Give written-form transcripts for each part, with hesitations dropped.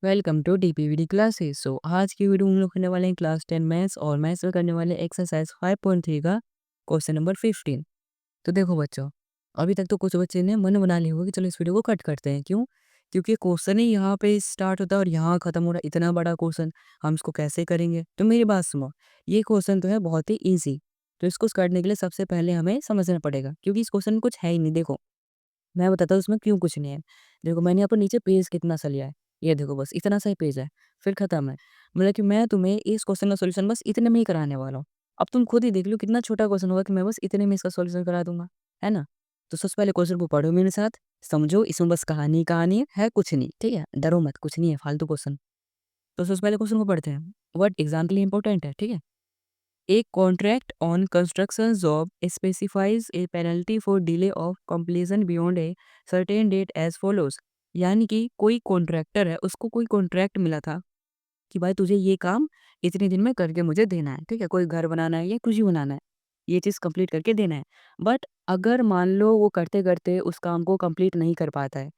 Welcome to डीपीवीडी classes. आज की video हम लोग करने वाले हैं क्लास 10 मैथ्स और मैथ्स में करने वाले एक्सरसाइज 5.3 का क्वेश्चन नंबर 15। तो देखो बच्चों, अभी तक तो कुछ बच्चे ने मन बना लिया होगा कि चलो इस वीडियो को कट करते हैं। क्यों? क्योंकि क्वेश्चन ही यहाँ पे स्टार्ट होता है और यहाँ खत्म हो रहा है। इतना बड़ा क्वेश्चन हम इसको कैसे करेंगे? तो मेरी बात सुनो, ये क्वेश्चन तो है बहुत ही ईजी। तो इसको करने के लिए सबसे पहले हमें समझना पड़ेगा, क्योंकि इस क्वेश्चन में कुछ है ही नहीं। देखो, मैं बताता हूँ उसमें क्यों कुछ नहीं है। देखो, मैंने यहाँ पर नीचे पेज कितना सा लिया है, ये देखो, बस इतना सा ही पेज है, फिर खत्म है। मतलब कि मैं तुम्हें इस क्वेश्चन का सॉल्यूशन बस इतने में ही कराने वाला हूँ। अब तुम खुद ही देख लो कितना छोटा क्वेश्चन होगा कि मैं बस इतने में इसका सॉल्यूशन करा दूंगा, है ना? तो सबसे पहले क्वेश्चन को पढ़ो मेरे साथ, समझो, इसमें बस कहानी कहानी है, कुछ नहीं, ठीक है? डरो मत, कुछ नहीं है फालतू क्वेश्चन। तो सबसे पहले क्वेश्चन को पढ़ते हैं। वर्ड एग्जाम्पल इंपॉर्टेंट है, ठीक है? A contract on construction job specifies a penalty for delay of completion beyond a certain date as follows। यानी कि कोई कॉन्ट्रैक्टर है, उसको कोई कॉन्ट्रैक्ट मिला था कि भाई तुझे ये काम इतने दिन में करके मुझे देना है, ठीक है? कोई घर बनाना है या कुछ भी बनाना है, ये चीज़ कंप्लीट करके देना है। बट अगर मान लो वो करते करते उस काम को कंप्लीट नहीं कर पाता है,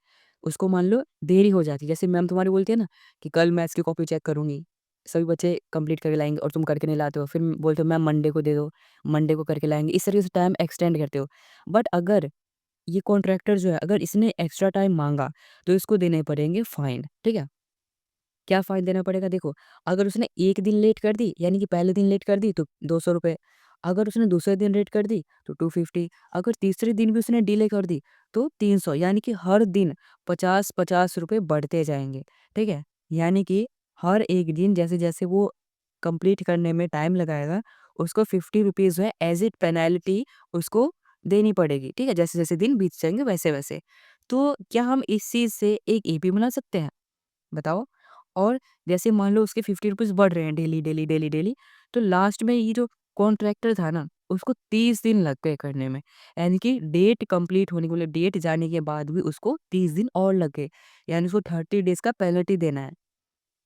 उसको मान लो देरी हो जाती है, जैसे मैम तुम्हारी बोलती है ना कि कल मैथ्स की कॉपी चेक करूंगी, सभी बच्चे कंप्लीट करके लाएंगे और तुम करके नहीं लाते हो, फिर बोलते हो मैम मंडे को दे दो, मंडे को करके लाएंगे, इस तरीके से टाइम एक्सटेंड करते हो। बट अगर ये कॉन्ट्रैक्टर जो है, अगर इसने एक्स्ट्रा टाइम मांगा तो इसको देने पड़ेंगे फाइन, ठीक है? क्या फाइन देना पड़ेगा? देखो, अगर उसने 1 दिन लेट कर दी, यानी कि पहले दिन लेट कर दी तो 200 रुपए, अगर उसने दूसरे दिन लेट कर दी तो 250, अगर तीसरे दिन भी उसने डिले कर दी तो 300, यानी कि हर दिन 50-50 रुपए बढ़ते जाएँगे, ठीक है? यानी कि हर एक दिन जैसे-जैसे वो कंप्लीट करने में टाइम लगाएगा, उसको 50 रुपीज़ जो है एज़ इट पेनल्टी उसको देनी पड़ेगी, ठीक है? जैसे-जैसे दिन बीत जाएँगे वैसे-वैसे। तो क्या हम इस चीज़ से एक एपी बना सकते हैं? बताओ। और जैसे मान लो उसके 50 रुपीज़ बढ़ रहे हैं डेली, डेली, डेली, डेली, तो लास्ट में ये जो कॉन्ट्रैक्टर था ना, उसको 30 दिन लग गए करने में। यानी कि डेट कंप्लीट होने के, मतलब डेट जाने के बाद भी उसको 30 दिन और लग गए। यानी उसको 30 डेज़ का पेनल्टी देना है।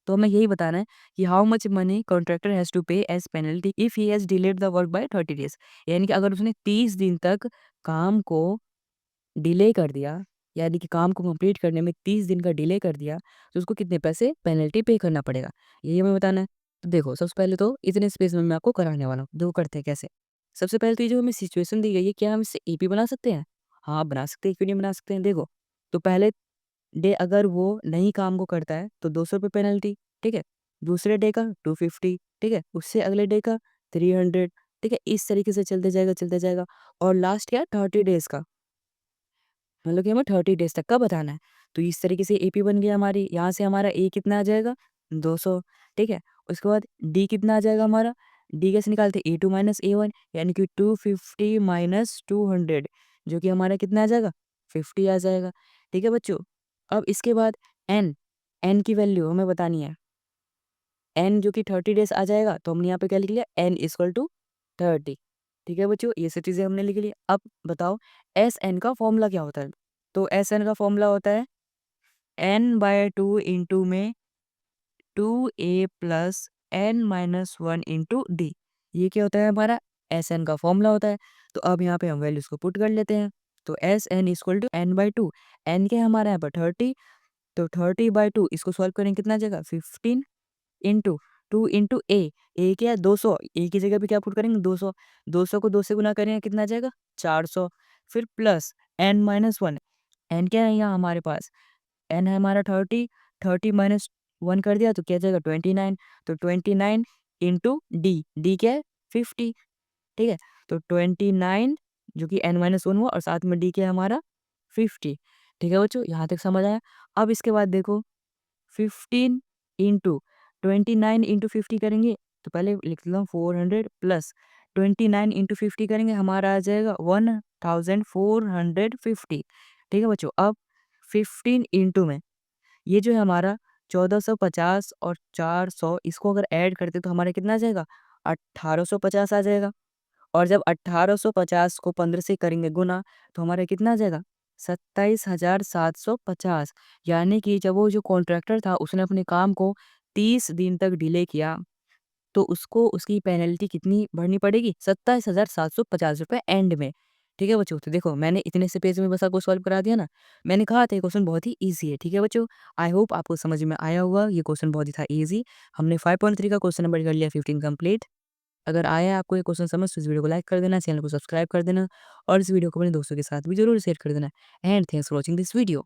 तो हमें यही बताना है कि how much money contractor has to pay as penalty if he has delayed the work by 30 days. यानी कि अगर उसने 30 दिन तक काम को डिले कर दिया, यानी कि काम को कंप्लीट करने में 30 दिन का डिले कर दिया, तो उसको कितने पैसे पेनल्टी पे करना पड़ेगा, यही हमें बताना है। तो देखो, सबसे पहले तो इतने स्पेस में मैं आपको कराने वाला हूँ। देखो करते हैं कैसे। सबसे पहले तो ये जो हमें सिचुएशन दी गई है, क्या हम इससे एपी बना सकते हैं? हाँ, बना सकते हैं, क्यों नहीं बना सकते हैं? देखो, तो पहले डे अगर वो नहीं काम को करता है तो 200 रुपये पेनल्टी, ठीक है? दूसरे डे का 250, ठीक है? उससे अगले डे का 300, ठीक है? इस तरीके से चलते जाएगा और लास्ट क्या है, 30 डेज़ का। मतलब कि हमें 30 डेज़ तक का बताना है। तो इस तरीके से एपी बन गया हमारी, यहाँ से हमारा ए कितना आ जाएगा? 200, ठीक है? उसके बाद डी कितना आ जाएगा हमारा? डी कैसे निकालते हैं? ए2 माइनस ए1, यानी कि 250 माइनस 200, जो कि हमारा कितना आ जाएगा? 50 आ जाएगा, ठीक है बच्चों? अब इसके बाद एन, एन की वैल्यू हमें बतानी है। एन जो कि 30 डेज़ आ जाएगा, तो हमने यहाँ पे क्या लिख लिया? एन इक्वल टू 30, ठीक है बच्चों? ये सब चीज़ें हमने लिख ली। अब बताओ एस एन का फॉर्मूला क्या होता है? तो एस एन का फॉर्मूला होता है n/2 इंटू में 2a plus n minus 1 into D. ये क्या होता है हमारा? एस एन का फॉर्मूला होता है। तो अब यहाँ पे हम वैल्यूज को पुट कर लेते हैं। तो S N equal to n/2, N क्या है हमारा यहाँ पर 30, तो 30/2 इसको सॉल्व करेंगे कितना आ जाएगा? 15 इंटू 2 इंटू ए क्या है? 200, ए की जगह पे क्या पुट करेंगे? 200, 200 को 2 से गुना करेंगे कितना आ जाएगा? 400, फिर प्लस n माइनस 1, एन क्या है यहाँ हमारे पास? एन है हमारा 30, 30 माइनस 1 कर दिया तो क्या जाएगा? 29, तो 29 इंटू डी, डी क्या है? 50, ठीक है? तो 29 जो कि n माइनस 1 हुआ और साथ में डी क्या है हमारा? 50, ठीक है बच्चों? यहाँ तक समझ आया? अब इसके बाद देखो 15 इंटू 29 इंटू 50 करेंगे, तो पहले लिख लेता हूँ 400 प्लस 29 इंटू 50 करेंगे, हमारा आ जाएगा 1450, ठीक है बच्चों? अब 15 इंटू में ये जो है हमारा 1450 और 400, इसको अगर ऐड करते तो हमारा कितना आ जाएगा? 1850 आ जाएगा। और जब 1850 को 15 से करेंगे गुना, तो हमारा कितना आ जाएगा? 27,750। यानी कि जब वो जो कॉन्ट्रैक्टर था उसने अपने काम को 30 दिन तक डिले किया, तो उसको उसकी पेनल्टी कितनी भरनी पड़ेगी? 27,750 रुपए एंड में। ठीक है बच्चों? तो देखो मैंने इतने से पेज में बस आपको सॉल्व करा दिया ना। मैंने कहा था ये क्वेश्चन बहुत ही ईज़ी है, ठीक है बच्चों? आई होप आपको समझ में आया होगा, ये क्वेश्चन बहुत ही था ईज़ी। हमने 5.3 का क्वेश्चन नंबर कर लिया 15 कंप्लीट। अगर आया है आपको ये क्वेश्चन समझ तो इस वीडियो को लाइक कर देना, चैनल को सब्सक्राइब कर देना और इस वीडियो को अपने दोस्तों के साथ भी ज़रूर शेयर कर देना। And thanks for watching this video.